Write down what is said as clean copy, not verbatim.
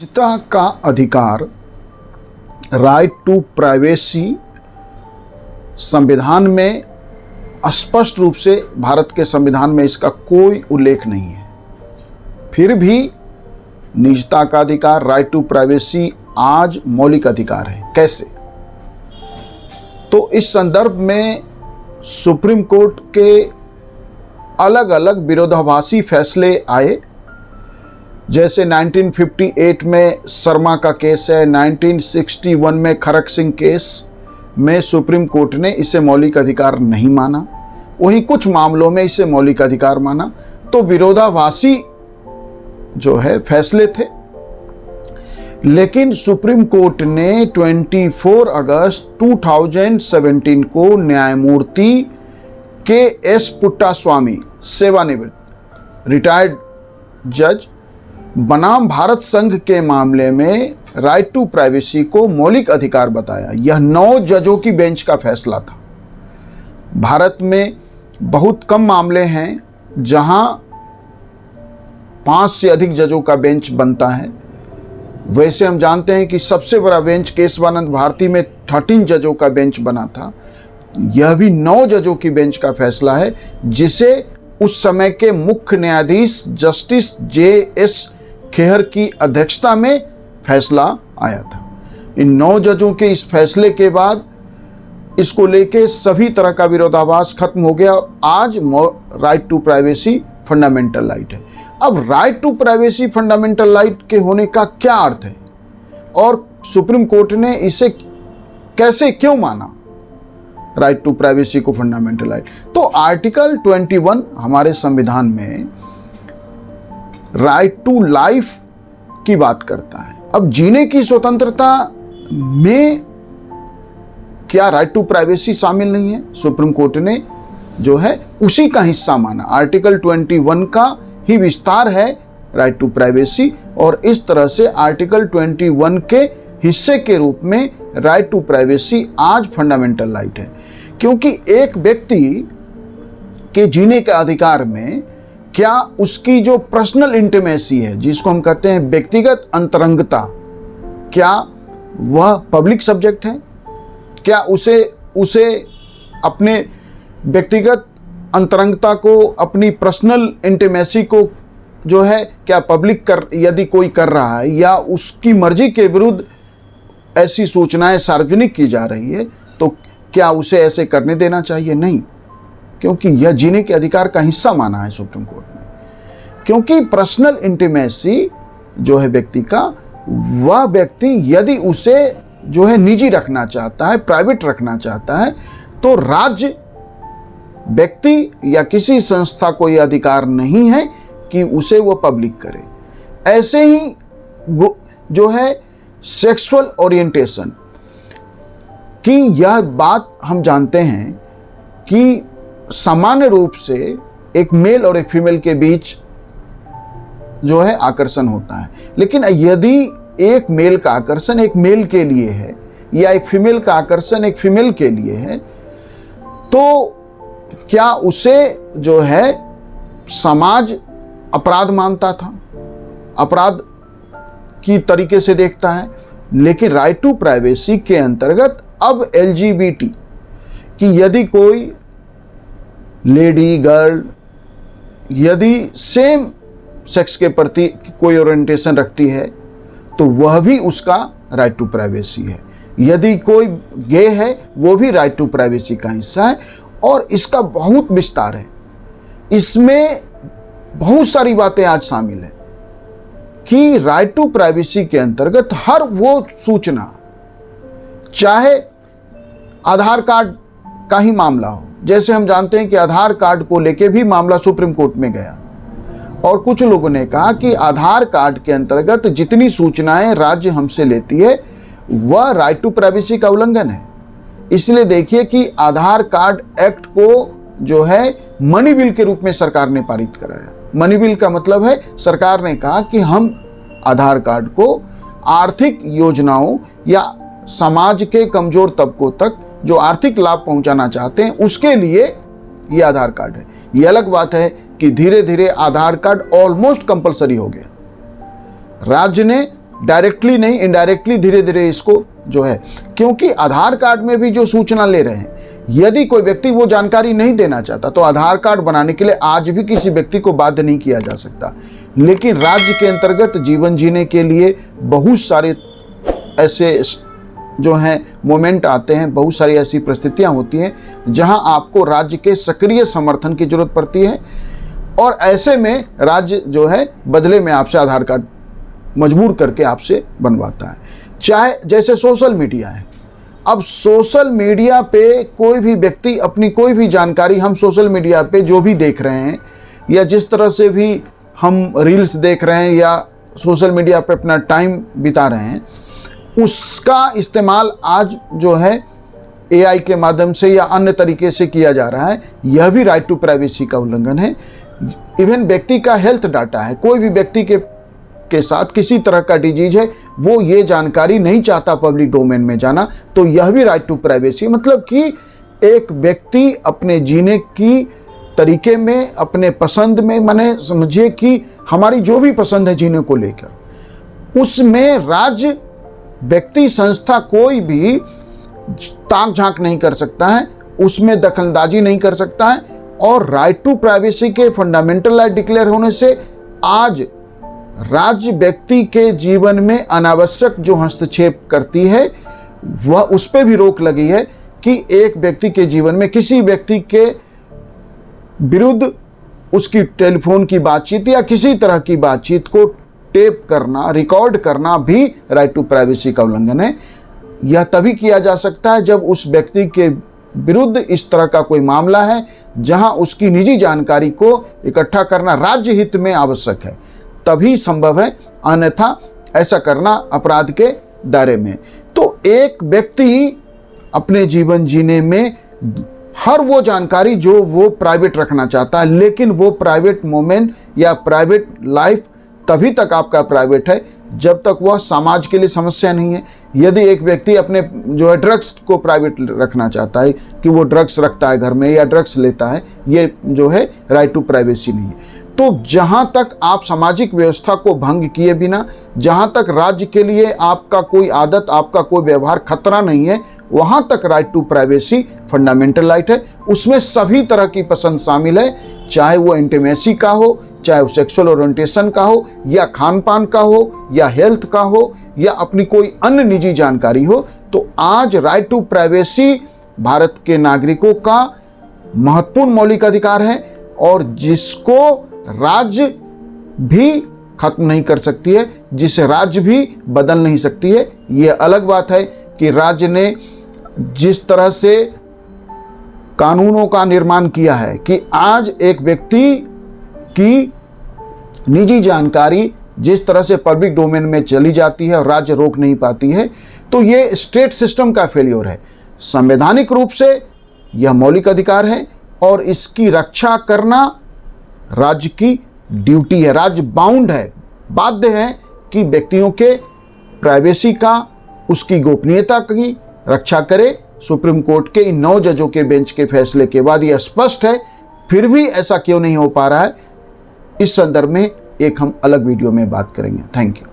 निजता का अधिकार, राइट टू प्राइवेसी, संविधान में स्पष्ट रूप से भारत के संविधान में इसका कोई उल्लेख नहीं है। फिर भी निजता का अधिकार, राइट टू प्राइवेसी आज मौलिक अधिकार है। कैसे? तो इस संदर्भ में सुप्रीम कोर्ट के अलग अलग विरोधाभासी फैसले आए। जैसे 1958 में शर्मा का केस है, 1961 में खरक सिंह केस में सुप्रीम कोर्ट ने इसे मौलिक अधिकार नहीं माना, वहीं कुछ मामलों में इसे मौलिक अधिकार माना। तो विरोधाभासी जो है फैसले थे, लेकिन सुप्रीम कोर्ट ने 24 अगस्त 2017 को न्यायमूर्ति के एस पुट्टास्वामी, सेवानिवृत्त रिटायर्ड जज, बनाम भारत संघ के मामले में राइट टू प्राइवेसी को मौलिक अधिकार बताया। यह 9 जजों की बेंच का फैसला था। भारत में बहुत कम मामले हैं जहां 5 से अधिक जजों का बेंच बनता है। वैसे हम जानते हैं कि सबसे बड़ा बेंच केशवानंद भारती में 13 जजों का बेंच बना था। यह भी 9 जजों की बेंच का फैसला है, जिसे उस समय के मुख्य न्यायाधीश जस्टिस J.S. खेहर की अध्यक्षता में फैसला आया था। इन 9 जजों के इस फैसले के बाद इसको लेके सभी तरह का विरोधाभास खत्म हो गया और आज right to privacy fundamental right है। अब right to privacy fundamental right के होने का क्या अर्थ है और सुप्रीम कोर्ट ने इसे कैसे क्यों माना राइट टू प्राइवेसी को फंडामेंटल राइट? तो आर्टिकल 21 हमारे संविधान में राइट टू लाइफ की बात करता है। अब जीने की स्वतंत्रता में क्या राइट टू प्राइवेसी शामिल नहीं है? सुप्रीम कोर्ट ने जो है उसी का हिस्सा माना। आर्टिकल 21 का ही विस्तार है राइट टू प्राइवेसी, और इस तरह से आर्टिकल 21 के हिस्से के रूप में राइट टू प्राइवेसी आज फंडामेंटल राइट है। क्योंकि एक व्यक्ति के जीने के अधिकार में क्या उसकी जो पर्सनल इंटीमेसी है, जिसको हम कहते हैं व्यक्तिगत अंतरंगता, क्या वह पब्लिक सब्जेक्ट है? क्या उसे अपने व्यक्तिगत अंतरंगता को, अपनी पर्सनल इंटीमेसी को जो है क्या पब्लिक यदि कोई कर रहा है या उसकी मर्जी के विरुद्ध ऐसी सूचनाएं सार्वजनिक की जा रही है, तो क्या उसे ऐसे करने देना चाहिए? नहीं, क्योंकि यह जीने के अधिकार का हिस्सा माना है सुप्रीम कोर्ट ने। क्योंकि पर्सनल इंटीमेसी जो है व्यक्ति का, वह व्यक्ति यदि उसे जो है निजी रखना चाहता है, प्राइवेट रखना चाहता है, तो राज्य, व्यक्ति या किसी संस्था को यह अधिकार नहीं है कि उसे वह पब्लिक करे। ऐसे ही जो है सेक्सुअल ओरिएंटेशन की यह बात हम जानते हैं कि सामान्य रूप से एक मेल और एक फीमेल के बीच जो है आकर्षण होता है, लेकिन यदि एक मेल का आकर्षण एक मेल के लिए है या एक फीमेल का आकर्षण एक फीमेल के लिए है, तो क्या उसे जो है समाज अपराध मानता था, अपराध की तरीके से देखता है? लेकिन राइट टू प्राइवेसी के अंतर्गत अब LGBT कि यदि कोई लेडी, गर्ल यदि सेम सेक्स के प्रति कोई ओरिएंटेशन रखती है, तो वह भी उसका राइट टू प्राइवेसी है। यदि कोई गे है, वो भी राइट टू प्राइवेसी का हिस्सा है। और इसका बहुत विस्तार है, इसमें बहुत सारी बातें आज शामिल है कि राइट टू प्राइवेसी के अंतर्गत हर वो सूचना, चाहे आधार कार्ड का ही मामला हो, जैसे हम जानते हैं कि आधार कार्ड को लेके भी मामला सुप्रीम कोर्ट में गया और कुछ लोगों ने कहा कि आधार कार्ड के अंतर्गत जितनी सूचनाएं राज्य हमसे लेती है वह राइट टू प्राइवेसी का उल्लंघन है। इसलिए देखिए कि आधार कार्ड एक्ट को जो है मनी बिल के रूप में सरकार ने पारित कराया। मनी बिल का मतलब है सरकार ने कहा कि हम आधार कार्ड को आर्थिक योजनाओं या समाज के कमजोर तबकों तक जो आर्थिक लाभ पहुंचाना चाहते हैं उसके लिए ये आधार कार्ड है। ये अलग बात है कि धीरे धीरे आधार कार्ड ऑलमोस्ट कंपलसरी हो गया। राज्य ने डायरेक्टली नहीं, इनडायरेक्टली धीरे धीरे इसको जो है, क्योंकि आधार कार्ड में भी जो सूचना ले रहे हैं, यदि कोई व्यक्ति वो जानकारी नहीं देना चाहता तो आधार कार्ड बनाने के लिए आज भी किसी व्यक्ति को बाध्य नहीं किया जा सकता। लेकिन राज्य के अंतर्गत जीवन जीने के लिए बहुत सारे ऐसे जो हैं मोमेंट आते हैं, बहुत सारी ऐसी परिस्थितियां होती हैं जहां आपको राज्य के सक्रिय समर्थन की जरूरत पड़ती है, और ऐसे में राज्य जो है बदले में आपसे आधार कार्ड मजबूर करके आपसे बनवाता है। चाहे जैसे सोशल मीडिया है, अब सोशल मीडिया पे कोई भी व्यक्ति अपनी कोई भी जानकारी, हम सोशल मीडिया पे जो भी देख रहे हैं या जिस तरह से भी हम रील्स देख रहे हैं या सोशल मीडिया पे अपना टाइम बिता रहे हैं, उसका इस्तेमाल आज जो है एआई के माध्यम से या अन्य तरीके से किया जा रहा है। यह भी राइट टू प्राइवेसी का उल्लंघन है। इवन व्यक्ति का हेल्थ डाटा है, कोई भी व्यक्ति के साथ किसी तरह का डिजीज है, वो ये जानकारी नहीं चाहता पब्लिक डोमेन में जाना, तो यह भी राइट टू प्राइवेसी, मतलब कि एक व्यक्ति अपने जीने की तरीके में, अपने पसंद में, माने समझिए कि हमारी जो भी पसंद है जीने को लेकर, उसमें राज्य, व्यक्ति, संस्था कोई भी ताक झांक नहीं कर सकता है, उसमें दखलंदाजी नहीं कर सकता है। और राइट टू प्राइवेसी के फंडामेंटल राइट डिक्लेयर होने से आज राज्य व्यक्ति के जीवन में अनावश्यक जो हस्तक्षेप करती है, वह उस पर भी रोक लगी है कि एक व्यक्ति के जीवन में किसी व्यक्ति के विरुद्ध उसकी टेलीफोन की बातचीत या किसी तरह की बातचीत को टेप करना, रिकॉर्ड करना भी राइट टू प्राइवेसी का उल्लंघन है। यह तभी किया जा सकता है जब उस व्यक्ति के विरुद्ध इस तरह का कोई मामला है जहां उसकी निजी जानकारी को इकट्ठा करना राज्य हित में आवश्यक है, तभी संभव है, अन्यथा ऐसा करना अपराध के दायरे में। तो एक व्यक्ति अपने जीवन जीने में हर वो जानकारी जो वो प्राइवेट रखना चाहता है, लेकिन वो प्राइवेट मोमेंट या प्राइवेट लाइफ तभी तक आपका प्राइवेट है जब तक वह समाज के लिए समस्या नहीं है। यदि एक व्यक्ति अपने जो है ड्रग्स को प्राइवेट रखना चाहता है कि वो ड्रग्स रखता है घर में या ड्रग्स लेता है, ये जो है राइट टू प्राइवेसी नहीं है। तो जहाँ तक आप सामाजिक व्यवस्था को भंग किए बिना, जहाँ तक राज्य के लिए आपका कोई आदत, आपका कोई व्यवहार खतरा नहीं है, वहाँ तक right to privacy fundamental right है। उसमें सभी तरह की पसंद शामिल है, चाहे वो इंटीमेसी का हो, चाहे वो सेक्सुअल ओरिएंटेशन का हो, या खान पान का हो, या हेल्थ का हो, या अपनी कोई अन्य निजी जानकारी हो। तो आज राइट टू प्राइवेसी भारत के नागरिकों का महत्वपूर्ण मौलिक अधिकार है, और जिसको राज्य भी खत्म नहीं कर सकती है, जिसे राज्य भी बदल नहीं सकती है। ये अलग बात है कि राज्य ने जिस तरह से कानूनों का निर्माण किया है कि आज एक व्यक्ति की निजी जानकारी जिस तरह से पब्लिक डोमेन में चली जाती है और राज्य रोक नहीं पाती है, तो ये स्टेट सिस्टम का फेलियर है। संवैधानिक रूप से यह मौलिक अधिकार है और इसकी रक्षा करना राज्य की ड्यूटी है। राज्य बाउंड है, बाध्य है कि व्यक्तियों के प्राइवेसी का, उसकी गोपनीयता की रक्षा करे। सुप्रीम कोर्ट के इन 9 जजों के बेंच के फैसले के बाद यह स्पष्ट है, फिर भी ऐसा क्यों नहीं हो पा रहा है, इस संदर्भ में एक हम अलग वीडियो में बात करेंगे। Thank you.